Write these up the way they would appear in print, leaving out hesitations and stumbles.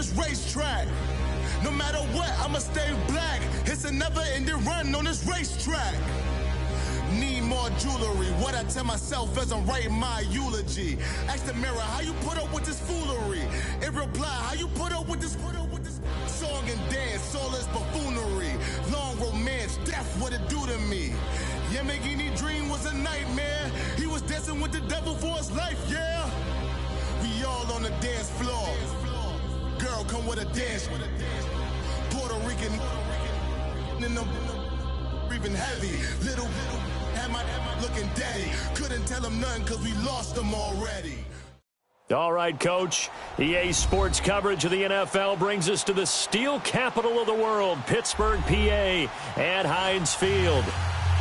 this racetrack. No matter what, I'ma stay black. It's a never-ending run on this racetrack. Need more jewelry. What I tell myself as I'm writing my eulogy. Ask the mirror, how you put up with this foolery? It reply, how you put up with this song and dance, all this buffoonery. Long romance, death, what it do to me? Yamagini dream was a nightmare. He was dancing with the devil for his life, yeah. We all on the dance floor. Girl, come with a dance. Puerto Rican in the breathing heavy. Little had my looking daddy. Couldn't tell him nothing cause we lost him already. All right, Coach. EA Sports coverage of the NFL brings us to the steel capital of the world, Pittsburgh, PA, at Heinz Field.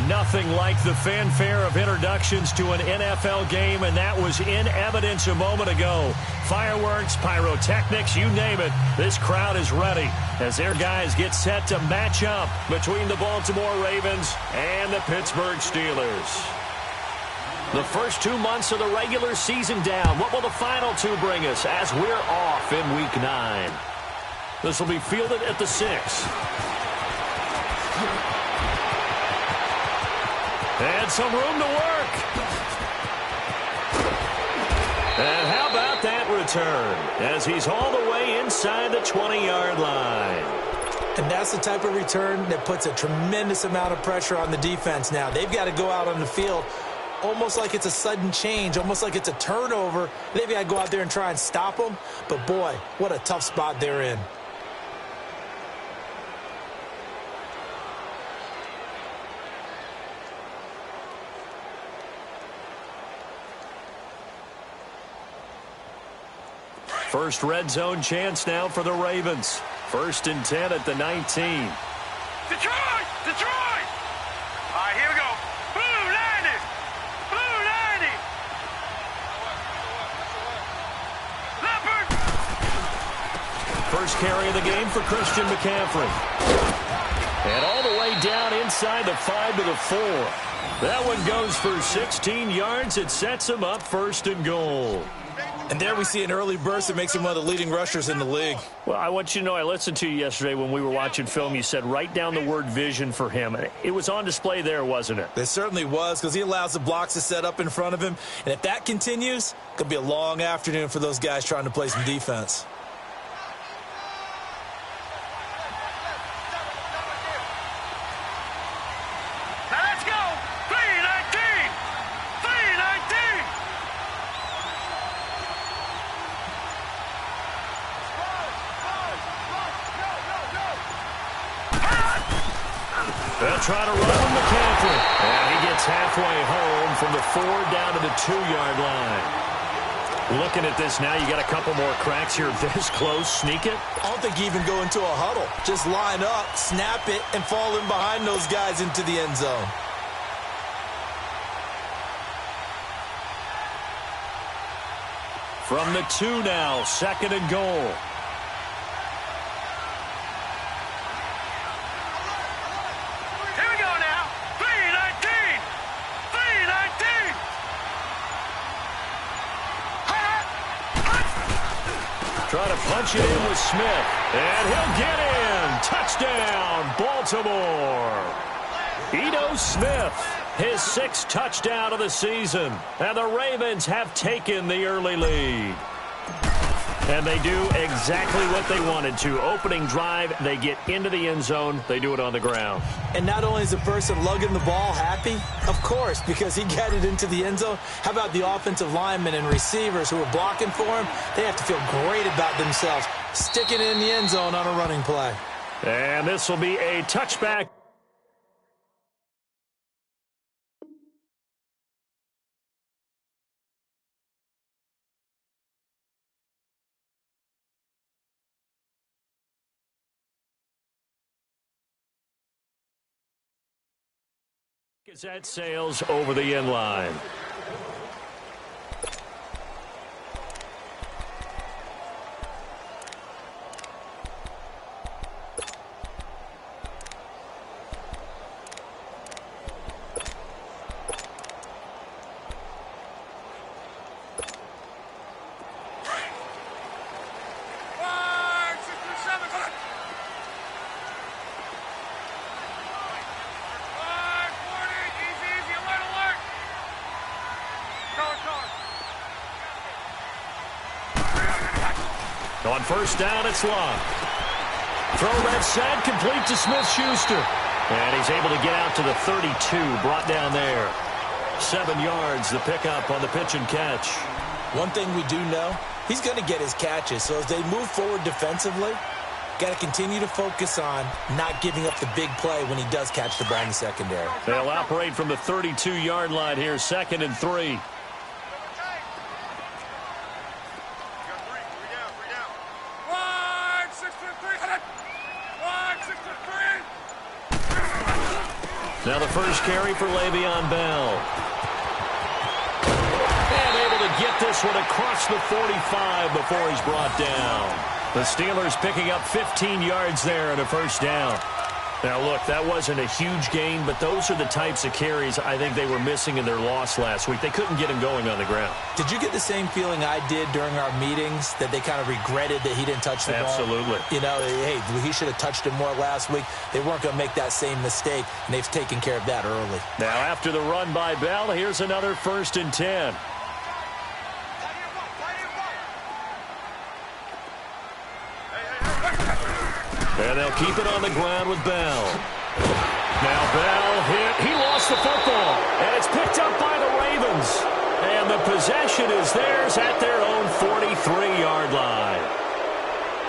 Nothing like the fanfare of introductions to an NFL game, and that was in evidence a moment ago. Fireworks, pyrotechnics, you name it. This crowd is ready as their guys get set to match up between the Baltimore Ravens and the Pittsburgh Steelers. The first 2 months of the regular season down. What will the final two bring us as we're off in Week 9? This will be fielded at the 6. And some room to work. And how about that return as he's all the way inside the 20-yard line. And that's the type of return that puts a tremendous amount of pressure on the defense now. They've got to go out on the field almost like it's a sudden change, almost like it's a turnover. They've got to go out there and try and stop them. But, boy, what a tough spot they're in. First red zone chance now for the Ravens. 1st and 10 at the 19. Detroit! Detroit! All right, here we go. Blue 90! Blue 90! Leopard! First carry of the game for Christian McCaffrey. And all the way down inside the 5 to the 4. That one goes for 16 yards. It sets him up 1st and goal. And there we see an early burst that makes him one of the leading rushers in the league. Well, I want you to know, I listened to you yesterday when we were watching film. You said write down the word vision for him. It was on display there, wasn't it? It certainly was, because he allows the blocks to set up in front of him. And if that continues, it could be a long afternoon for those guys trying to play some defense. They'll try to run with McCaffrey. And he gets halfway home from the 4 down to the 2-yard line. Looking at this now, you got a couple more cracks here. This close, sneak it. I don't think you even go into a huddle. Just line up, snap it, and fall in behind those guys into the end zone. From the 2 now, 2nd and goal. Try to punch it in with Smith. And he'll get in. Touchdown, Baltimore. Ito Smith, his 6th touchdown of the season. And the Ravens have taken the early lead. And they do exactly what they wanted to. Opening drive, they get into the end zone. They do it on the ground. And not only is the person lugging the ball happy, of course, because he got it into the end zone. How about the offensive linemen and receivers who are blocking for him? They have to feel great about themselves, sticking it in the end zone on a running play. And this will be a touchback. That sails over the end line. On first down, it's Love. Throw left side, complete to Smith-Schuster. And he's able to get out to the 32, brought down there. 7 yards, the pickup on the pitch and catch. One thing we do know, he's going to get his catches. So as they move forward defensively, got to continue to focus on not giving up the big play when he does catch the ball in the secondary. They'll operate from the 32-yard line here, 2nd and 3. Now the first carry for Le'Veon Bell. And able to get this one across the 45 before he's brought down. The Steelers picking up 15 yards there and a first down. Now, look, that wasn't a huge gain, but those are the types of carries I think they were missing in their loss last week. They couldn't get him going on the ground. Did you get the same feeling I did during our meetings, that they kind of regretted that he didn't touch the ball? Absolutely. You know, hey, he should have touched it more last week. They weren't going to make that same mistake, and they've taken care of that early. Now, after the run by Bell, here's another 1st and 10. And they'll keep it on the ground with Bell. Now Bell hit. He lost the football. And it's picked up by the Ravens. And the possession is theirs at their own 43-yard line.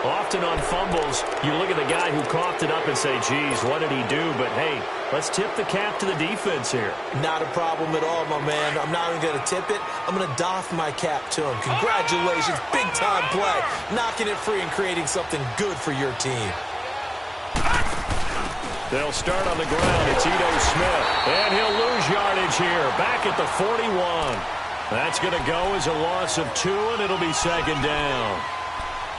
Often on fumbles, you look at the guy who coughed it up and say, geez, what did he do? But, hey, let's tip the cap to the defense here. Not a problem at all, my man. I'm not even going to tip it. I'm going to doff my cap to him. Congratulations. Big-time play. Knocking it free and creating something good for your team. They'll start on the ground. It's Ito Smith. And he'll lose yardage here. Back at the 41. That's going to go as a loss of 2, and it'll be 2nd down.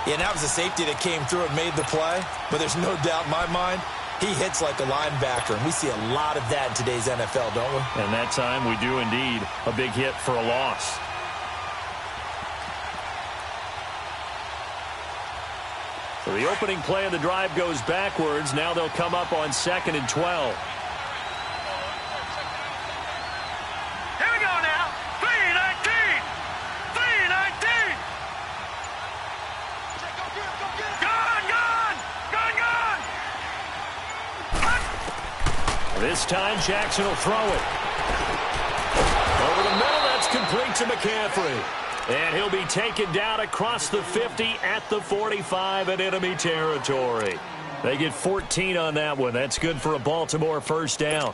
Yeah, and that was a safety that came through and made the play. But there's no doubt in my mind, he hits like a linebacker. And we see a lot of that in today's NFL, don't we? And that time we do indeed a big hit for a loss. So the opening play of the drive goes backwards. Now they'll come up on 2nd and 12. Here we go now. 3-19. 3-19. Gone. This time Jackson will throw it. Over the middle, that's complete to McCaffrey. And he'll be taken down across the 50 at the 45 in enemy territory. They get 14 on that one. That's good for a Baltimore first down.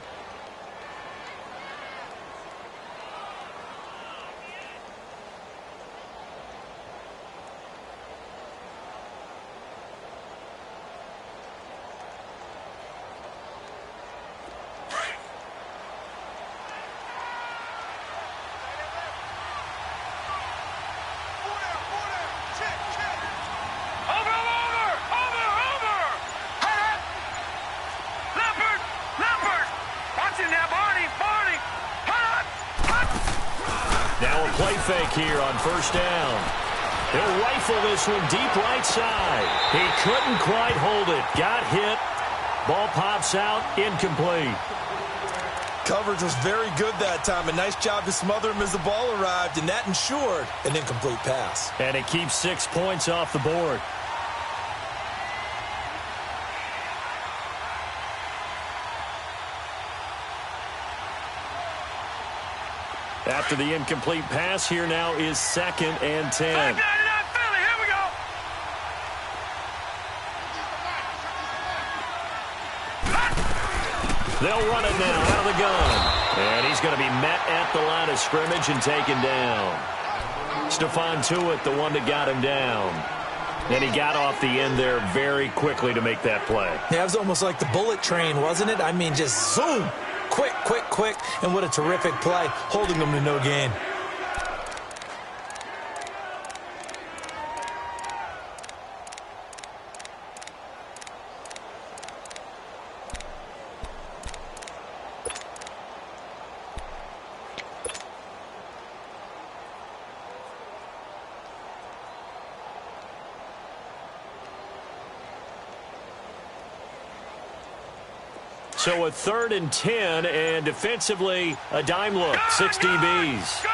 Play fake here on first down. He'll rifle this one deep right side. He couldn't quite hold it. Got hit. Ball pops out. Incomplete. Coverage was very good that time. A nice job to smother him as the ball arrived, and that ensured an incomplete pass. And it keeps 6 points off the board. After the incomplete pass, here now is 2nd and 10. They'll run it now out of the gun. And he's going to be met at the line of scrimmage and taken down. Stephon Tuitt, the one that got him down. And he got off the end there very quickly to make that play. Yeah, it was almost like the bullet train, wasn't it? I mean, just zoom. Quick, quick, quick, and what a terrific play, holding them to no gain. So a 3rd and 10, and defensively, a dime look, 6 DBs.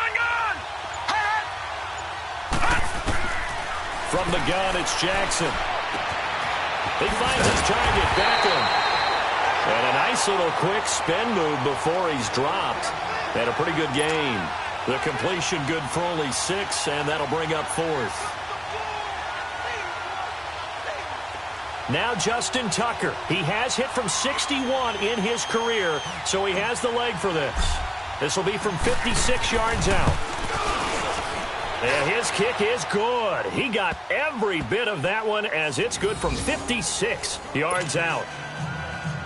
From the gun, it's Jackson. He finds his target, Beckham. And a nice little quick spin move before he's dropped. And a pretty good gain. The completion good for only 6, and that'll bring up 4th. Now Justin Tucker. He has hit from 61 in his career, so he has the leg for this. This will be from 56 yards out. And his kick is good. He got every bit of that one as it's good from 56 yards out.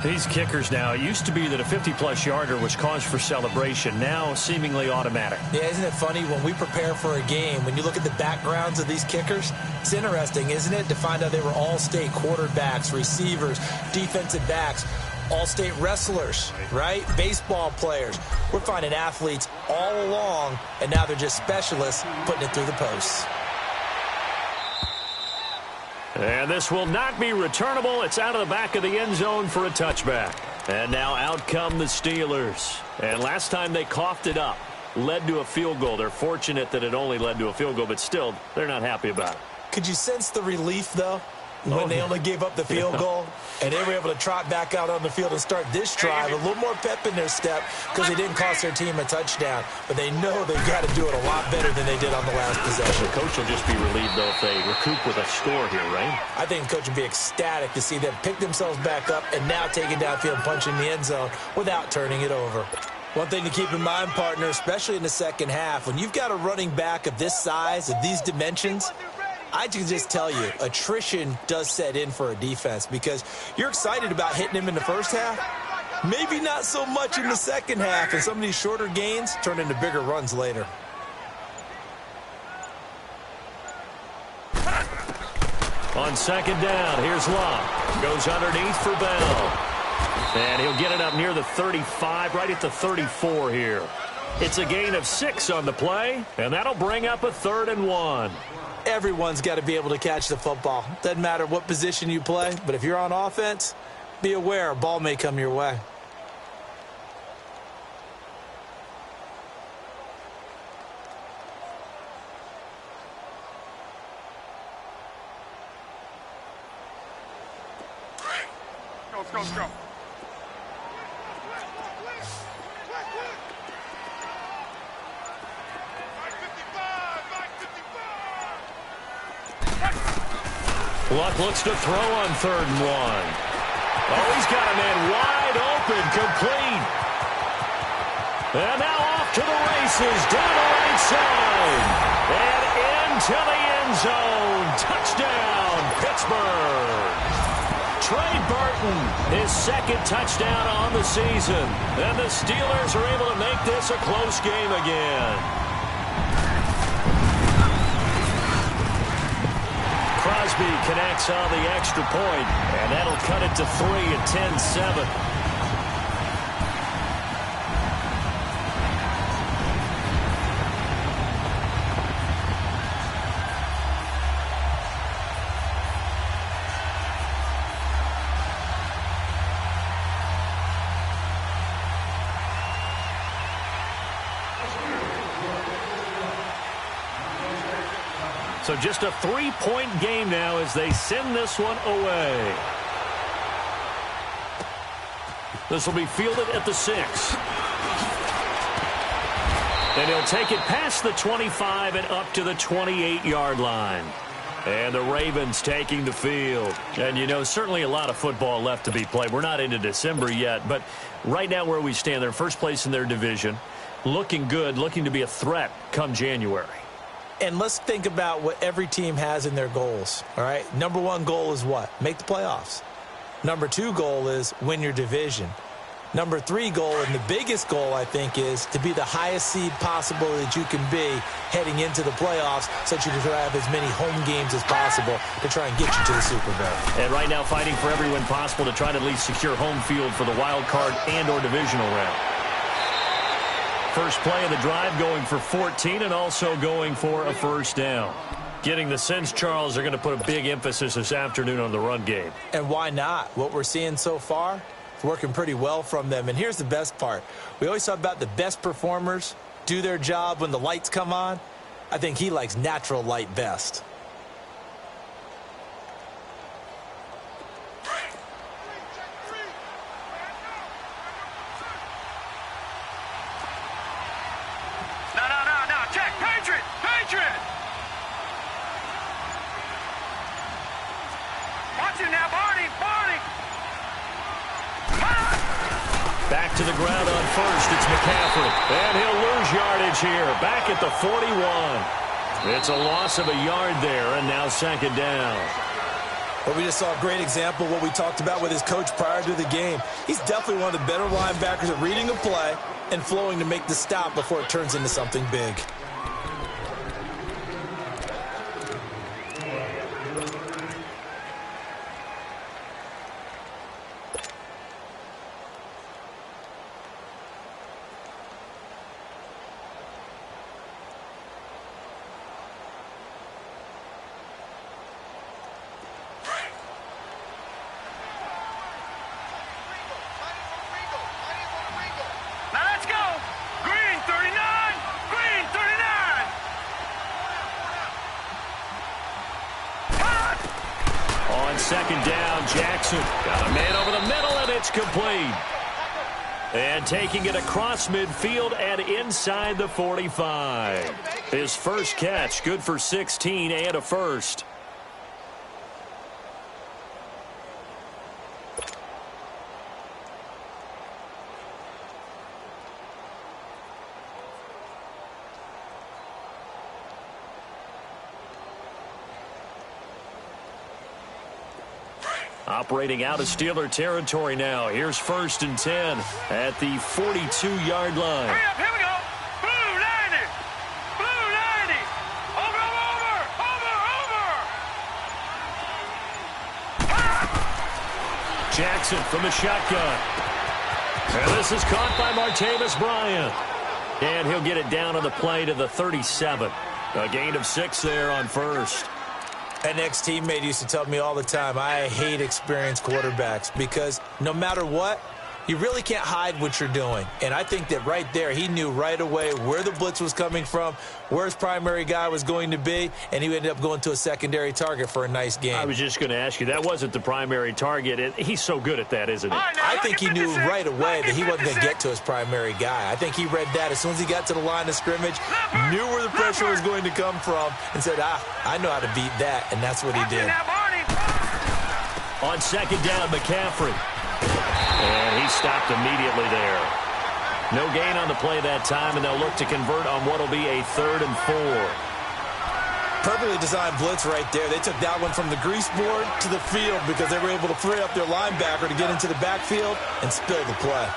These kickers now, it used to be that a 50-plus yarder was cause for celebration. Now, seemingly automatic. Yeah, isn't it funny when we prepare for a game, when you look at the backgrounds of these kickers, it's interesting, isn't it, to find out they were all-state quarterbacks, receivers, defensive backs, all-state wrestlers, right? Baseball players. We're finding athletes all along, and now they're just specialists putting it through the posts. And this will not be returnable. It's out of the back of the end zone for a touchback. And now out come the Steelers. And last time they coughed it up, led to a field goal. They're fortunate that it only led to a field goal, but still, they're not happy about it. Could you sense the relief, though, when they only gave up the field goal and they were able to trot back out on the field and start this drive? A little more pep in their step because they didn't cost their team a touchdown. But they know they've got to do it a lot better than they did on the last possession. The coach will just be relieved, though, if they recoup with a score here, right? I think the coach would be ecstatic to see them pick themselves back up and now take it downfield and punch in the end zone without turning it over. One thing to keep in mind, partner, especially in the second half, when you've got a running back of this size, of these dimensions, I can just tell you, attrition does set in for a defense because you're excited about hitting him in the first half. Maybe not so much in the second half, and some of these shorter gains turn into bigger runs later. On second down, here's Love. Goes underneath for Bell. And he'll get it up near the 35, right at the 34 here. It's a gain of 6 on the play, and that'll bring up a 3rd and 1. Everyone's got to be able to catch the football. Doesn't matter what position you play, but if you're on offense, be aware a ball may come your way. Let's go. Luck looks to throw on 3rd and 1. Oh, he's got a man wide open, complete. And now off to the races, down the right side. And into the end zone. Touchdown, Pittsburgh. Trey Burton, his 2nd touchdown on the season. And the Steelers are able to make this a close game again. Crosby connects on the extra point, and that'll cut it to 3 at 10-7. So just a 3-point game now as they send this one away. This will be fielded at the 6. And he'll take it past the 25 and up to the 28-yard line. And the Ravens taking the field. And, you know, certainly a lot of football left to be played. We're not into December yet, but right now where we stand, they're first place in their division. Looking good, looking to be a threat come January. And let's think about what every team has in their goals, all right? Number 1 goal is what? Make the playoffs. Number 2 goal is win your division. Number 3 goal, and the biggest goal, I think, is to be the highest seed possible that you can be heading into the playoffs so that you can have as many home games as possible to try and get you to the Super Bowl. And right now fighting for every win possible to try to at least secure home field for the wild card and or divisional round. First play of the drive going for 14 and also going for a first down. Getting the sense, Charles, they're going to put a big emphasis this afternoon on the run game. And why not? What we're seeing so far, it's working pretty well from them. And here's the best part. We always talk about the best performers do their job when the lights come on. I think he likes natural light best. you now, Barney. Back to the ground on first. It's McCaffrey. And he'll lose yardage here. Back at the 41. It's a loss of a yard there, and now second down. Well, we just saw a great example of what we talked about with his coach prior to the game. He's definitely one of the better linebackers at reading a play and flowing to make the stop before it turns into something big. Second down, Jackson. Got a man over the middle, and it's complete. And taking it across midfield and inside the 45. His first catch, good for 16 and a first. Operating out of Steeler territory now. Here's 1st and 10 at the 42-yard line. Hurry up, here we go. Blue 90. Blue 90. Over. Jackson from the shotgun. And this is caught by Martavis Bryant. And he'll get it down on the play to the 37. A gain of 6 there on first. An ex-teammate used to tell me all the time, I hate experienced quarterbacks because no matter what, you really can't hide what you're doing. And I think that right there, he knew right away where the blitz was coming from, where his primary guy was going to be, and he ended up going to a secondary target for a nice game. I was just going to ask you, that wasn't the primary target, and he's so good at that, isn't he? I think he knew right away that he wasn't going to get to his primary guy. I think he read that as soon as he got to the line of scrimmage, knew where the pressure was going to come from, and said, I know how to beat that, and that's what he did. On second down, McCaffrey. And he stopped immediately there. No gain on the play that time, and they'll look to convert on what will be a 3rd and 4. Perfectly designed blitz right there. They took that one from the grease board to the field because they were able to free up their linebacker to get into the backfield and spill the play.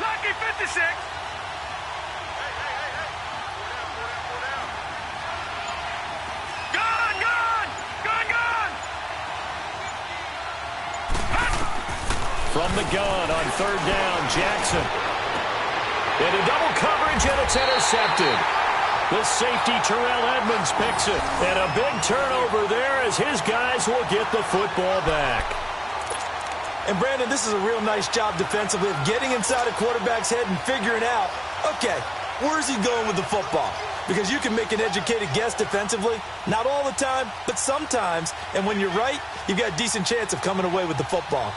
Lucky 56. Gone. From the gun on 3rd down, Jackson. Into double coverage, and it's intercepted. The safety, Terrell Edmonds, picks it. And a big turnover there as his guys will get the football back. And, Brandon, this is a real nice job defensively of getting inside a quarterback's head and figuring out, okay, where's he going with the football? Because you can make an educated guess defensively. Not all the time, but sometimes. And when you're right, you've got a decent chance of coming away with the football.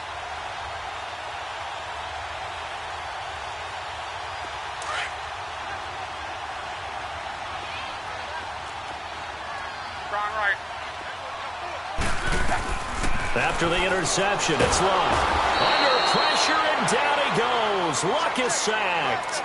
After the interception, it's Luck. Under pressure, and down he goes. Luck is sacked.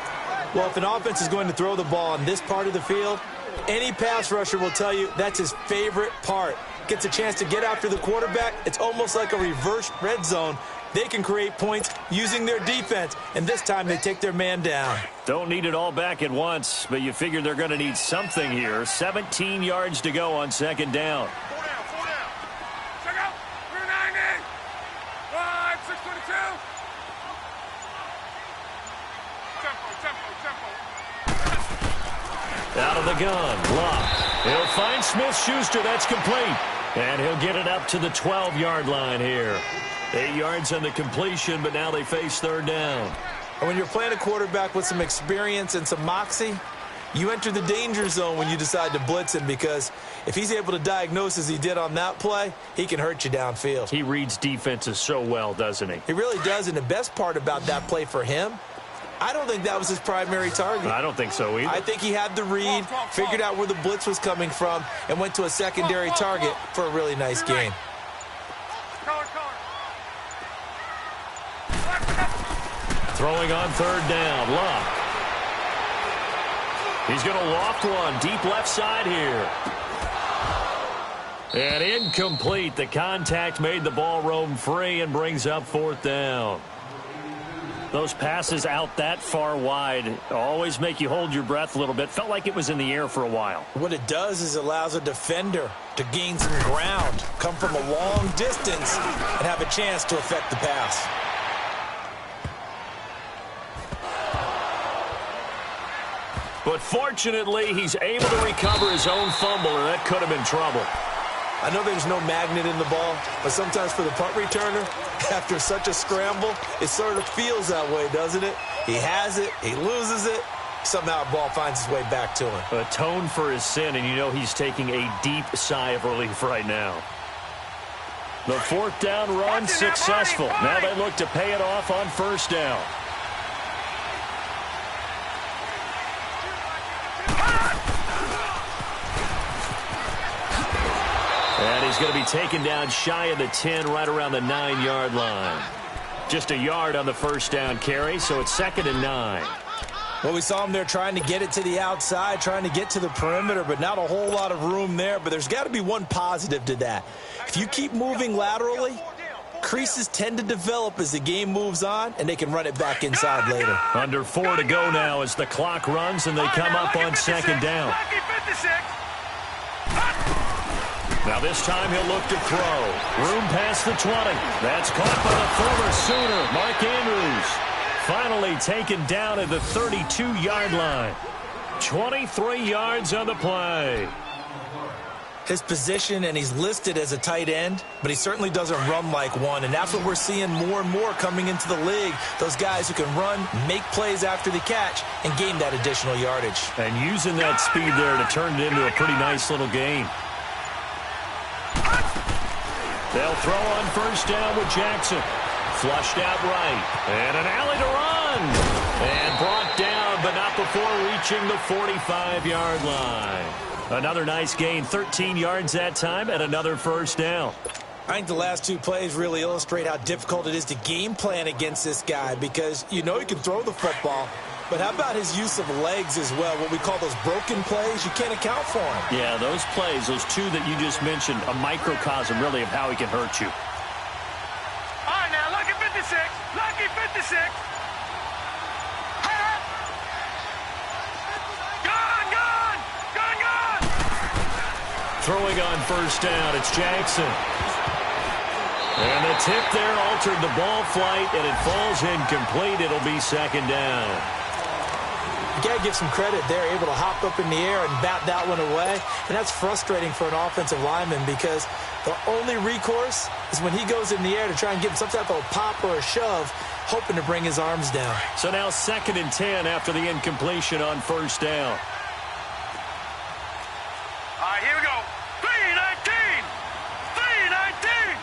Well, if an offense is going to throw the ball on this part of the field, any pass rusher will tell you that's his favorite part. Gets a chance to get after the quarterback. It's almost like a reverse red zone. They can create points using their defense, and this time they take their man down. Don't need it all back at once, but you figure they're going to need something here. 17 yards to go on second down. Out of the gun, Luck. He'll find Smith-Schuster. That's complete. And he'll get it up to the 12-yard line here. 8 yards on the completion, but now they face 3rd down. And when you're playing a quarterback with some experience and some moxie, You enter the danger zone when you decide to blitz him, because if he's able to diagnose as he did on that play, he can hurt you downfield. He reads defenses so well, doesn't he? He really does, and the best part about that play for him, I don't think that was his primary target. I don't think so either. I think he had the read, figured out where the blitz was coming from, and went to a secondary target for a really nice gain. Throwing on third down, Luck. He's going to loft one deep left side here. And incomplete. The contact made the ball roam free and brings up fourth down. Those passes out that far wide always make you hold your breath a little bit. Felt like it was in the air for a while. What it does is it allows a defender to gain some ground, come from a long distance, and have a chance to affect the pass. But fortunately, he's able to recover his own fumble, and that could have been trouble. I know there's no magnet in the ball, but sometimes for the punt returner, after such a scramble, it sort of feels that way, doesn't it? He has it, he loses it, somehow the ball finds its way back to him. Atone for his sin, and you know he's taking a deep sigh of relief right now. The fourth down run successful. Now they look to pay it off on first down. And he's going to be taken down shy of the 10, right around the 9-yard line. Just a yard on the first down carry, so it's 2nd and 9. Well, we saw him there trying to get it to the outside, trying to get to the perimeter, but not a whole lot of room there. But there's got to be one positive to that. If you keep moving laterally, creases tend to develop as the game moves on, and they can run it back inside later. Under 4 to go now as the clock runs, and they come up on 2nd down. Now this time he'll look to throw. Room past the 20. That's caught by the former Sooner, Mark Andrews. Finally taken down at the 32-yard line. 23 yards on the play. His position, and he's listed as a tight end, but he certainly doesn't run like one, and that's what we're seeing more and more coming into the league. Those guys who can run, make plays after the catch, and gain that additional yardage. And using that speed there to turn it into a pretty nice little game. They'll throw on first down with Jackson. Flushed out right. And an alley to run. And brought down, but not before reaching the 45-yard line. Another nice gain, 13 yards that time, and another first down. I think the last two plays really illustrate how difficult it is to game plan against this guy, because you know he can throw the football, but how about his use of legs as well? What we call those broken plays, you can't account for him. Yeah, those plays, those two that you just mentioned, a microcosm really of how he can hurt you. All right, now, lucky 56. Lucky 56. Gone. Throwing on first down, it's Jackson. And the tip there altered the ball flight, and it falls incomplete. It'll be 2nd down. You got to give some credit there, able to hop up in the air and bat that one away. And that's frustrating for an offensive lineman, because the only recourse is when he goes in the air to try and get some type of a pop or a shove, hoping to bring his arms down. So now 2nd and 10 after the incompletion on first down. All right, here we go. 3-19. 3-19.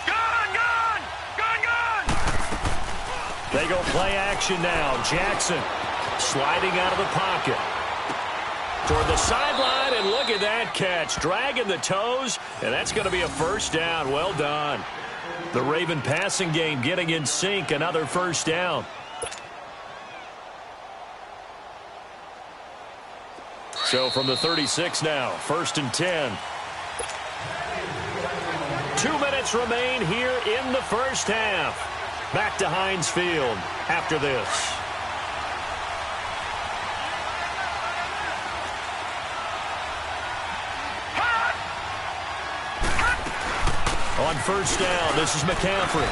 Gone. They go play action now. Jackson sliding out of the pocket. Toward the sideline, and look at that catch. Dragging the toes, and that's going to be a first down. Well done. The Raven passing game getting in sync. Another first down. So from the 36 now, 1st and 10. 2 minutes remain here in the first half. Back to Heinz Field after this. On first down, this is McCaffrey.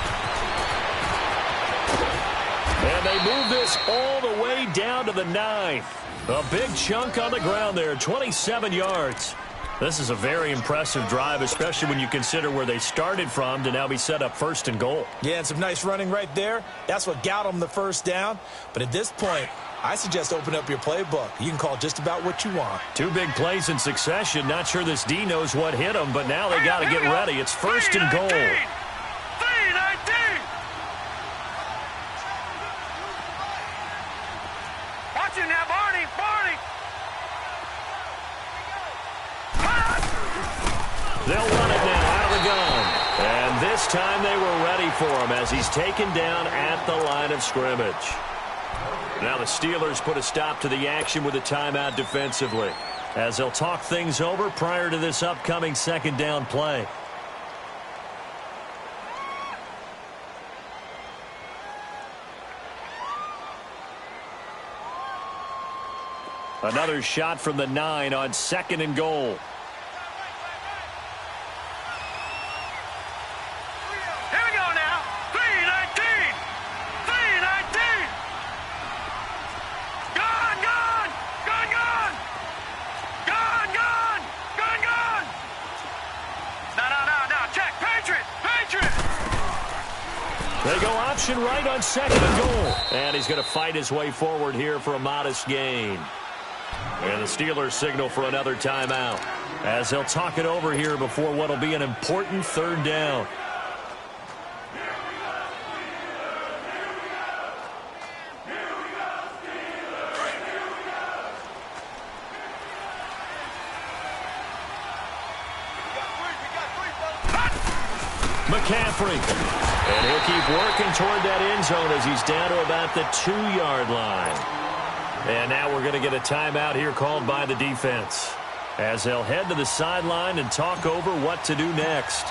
And they move this all the way down to the 9. A big chunk on the ground there, 27 yards. This is a very impressive drive, especially when you consider where they started from to now be set up 1st and goal. Yeah, and some nice running right there. That's what got them the first down. But at this point, I suggest open up your playbook. You can call just about what you want. 2 big plays in succession. Not sure this D knows what hit them, but now they got to get ready. It's 1st and goal. 3-19. Watch it now, Barney. They'll run it now out of the gun. And this time they were ready for him as he's taken down at the line of scrimmage. Now the Steelers put a stop to the action with a timeout defensively as they'll talk things over prior to this upcoming 2nd down play. Another shot from the 9 on 2nd and goal. Here we go now. 3-19. Gone. No. Check. Patriot. They go option right on 2nd and goal. And he's going to fight his way forward here for a modest gain. And the Steelers signal for another timeout as they'll talk it over here before what will be an important 3rd down. McCaffrey. And he'll keep working toward that end zone as he's down to about the 2-yard line. And now we're going to get a timeout here called by the defense as they'll head to the sideline and talk over what to do next.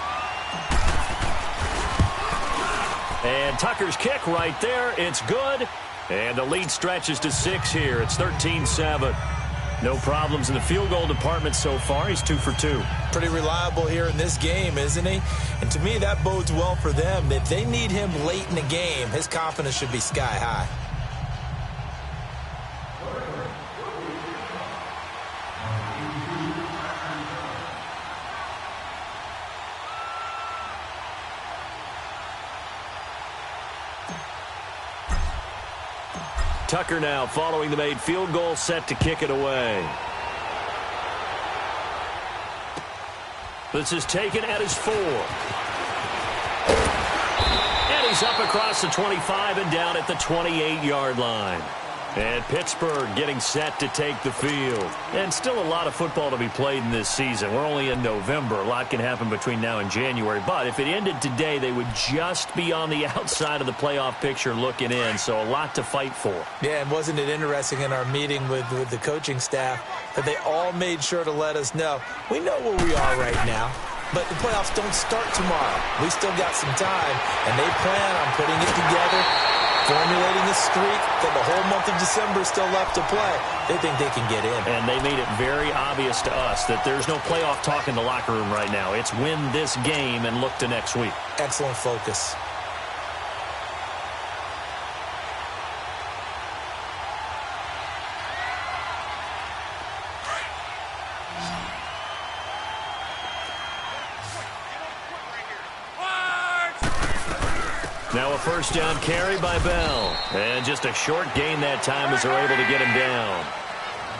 And Tucker's kick right there. It's good. And the lead stretches to 6 here. It's 13-7. No problems in the field goal department so far. He's 2 for 2. Pretty reliable here in this game, isn't he? And to me, that bodes well for them. If they need him late in the game, his confidence should be sky high. Tucker now following the made field goal, set to kick it away. This is taken at his 4. And he's up across the 25 and down at the 28-yard line. And Pittsburgh getting set to take the field. And still a lot of football to be played in this season. We're only in November. A lot can happen between now and January. But if it ended today, they would just be on the outside of the playoff picture looking in. So a lot to fight for. Yeah, and wasn't it interesting in our meeting with the coaching staff that they all made sure to let us know, we know where we are right now, but the playoffs don't start tomorrow. We still got some time, and they plan on putting it together, formulating a streak that the whole month of December is still left to play. They think they can get in. And they made it very obvious to us that there's no playoff talk in the locker room right now. It's win this game and look to next week. Excellent focus. Now a first down carry by Bell. And just a short gain that time as they're able to get him down.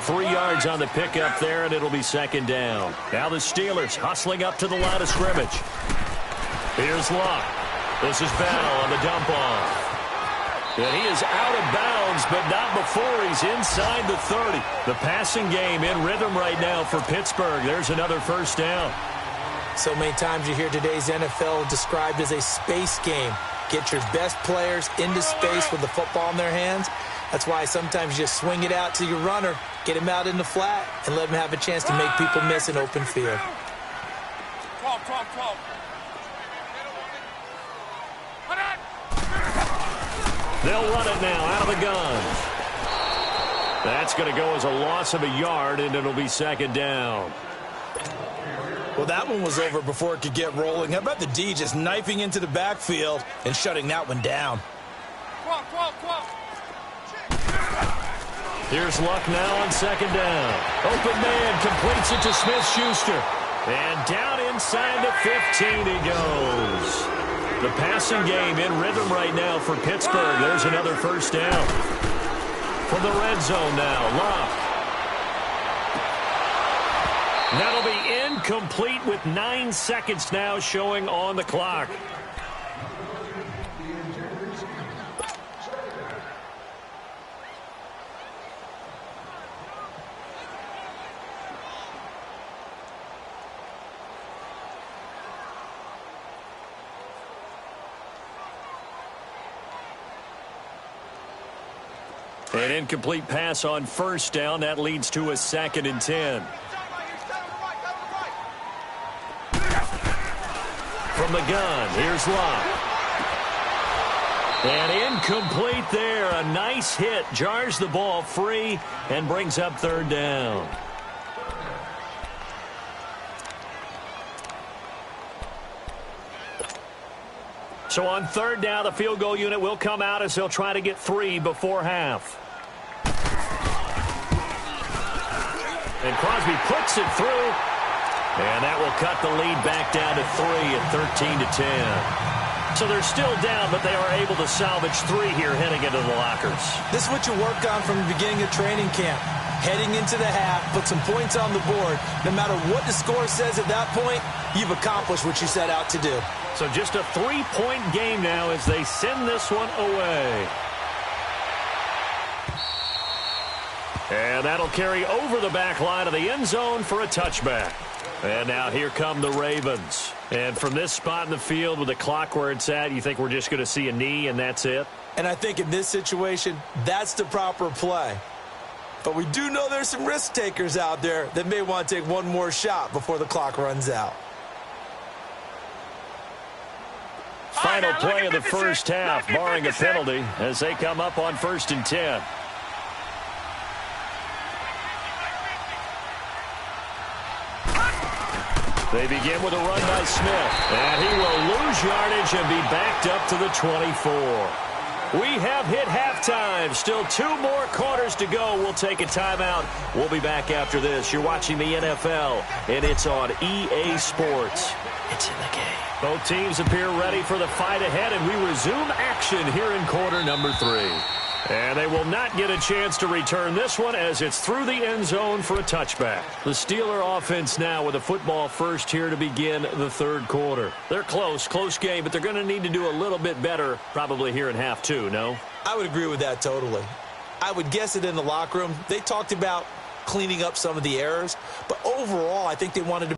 3 yards on the pickup there, and it'll be 2nd down. Now the Steelers hustling up to the line of scrimmage. Here's Luck. This is Bell on the dump off. And he is out of bounds, but not before he's inside the 30. The passing game in rhythm right now for Pittsburgh. There's another first down. So many times you hear today's NFL described as a space game. Get your best players into space with the football in their hands. That's why sometimes you just swing it out to your runner, get him out in the flat, and let him have a chance to make people miss an open field. 12. They'll run it now out of the gun. That's going to go as a loss of a yard, and it'll be 2nd down. Well, that one was over before it could get rolling. How about the D just knifing into the backfield and shutting that one down? 12. Here's Luck now on second down. Open man completes it to Smith-Schuster. And down inside the 15 he goes. The passing game in rhythm right now for Pittsburgh. There's another first down. From the red zone now, Luck. That'll be incomplete with 9 seconds now showing on the clock. An incomplete pass on first down. That leads to a 2nd and 10. From the gun, here's Luck. And incomplete there. A nice hit. Jars the ball free and brings up 3rd down. So on 3rd down, the field goal unit will come out as they'll try to get 3 before half. And Crosby puts it through. And that will cut the lead back down to 3 at 13-10. So they're still down, but they are able to salvage 3 here heading into the lockers. This is what you work on from the beginning of training camp. Heading into the half, put some points on the board. No matter what the score says at that point, you've accomplished what you set out to do. So just a 3-point game now as they send this one away. And that'll carry over the back line of the end zone for a touchback. And now here come the Ravens. And from this spot in the field with the clock where it's at, you think we're just going to see a knee and that's it? And I think in this situation, that's the proper play. But we do know there's some risk takers out there that may want to take one more shot before the clock runs out. Final play of the first half, barring a penalty, as they come up on 1st and 10. They begin with a run by Smith. And he will lose yardage and be backed up to the 24. We have hit halftime. Still 2 more quarters to go. We'll take a timeout. We'll be back after this. You're watching the NFL, and it's on EA Sports. It's in the game. Both teams appear ready for the fight ahead, and we resume action here in quarter number 3. And they will not get a chance to return this one as it's through the end zone for a touchback. The Steeler offense now with a football first here to begin the 3rd quarter. They're close game, but they're going to need to do a little bit better probably here in half 2, no? I would agree with that totally. I would guess it in the locker room. They talked about cleaning up some of the errors, but overall I think they wanted to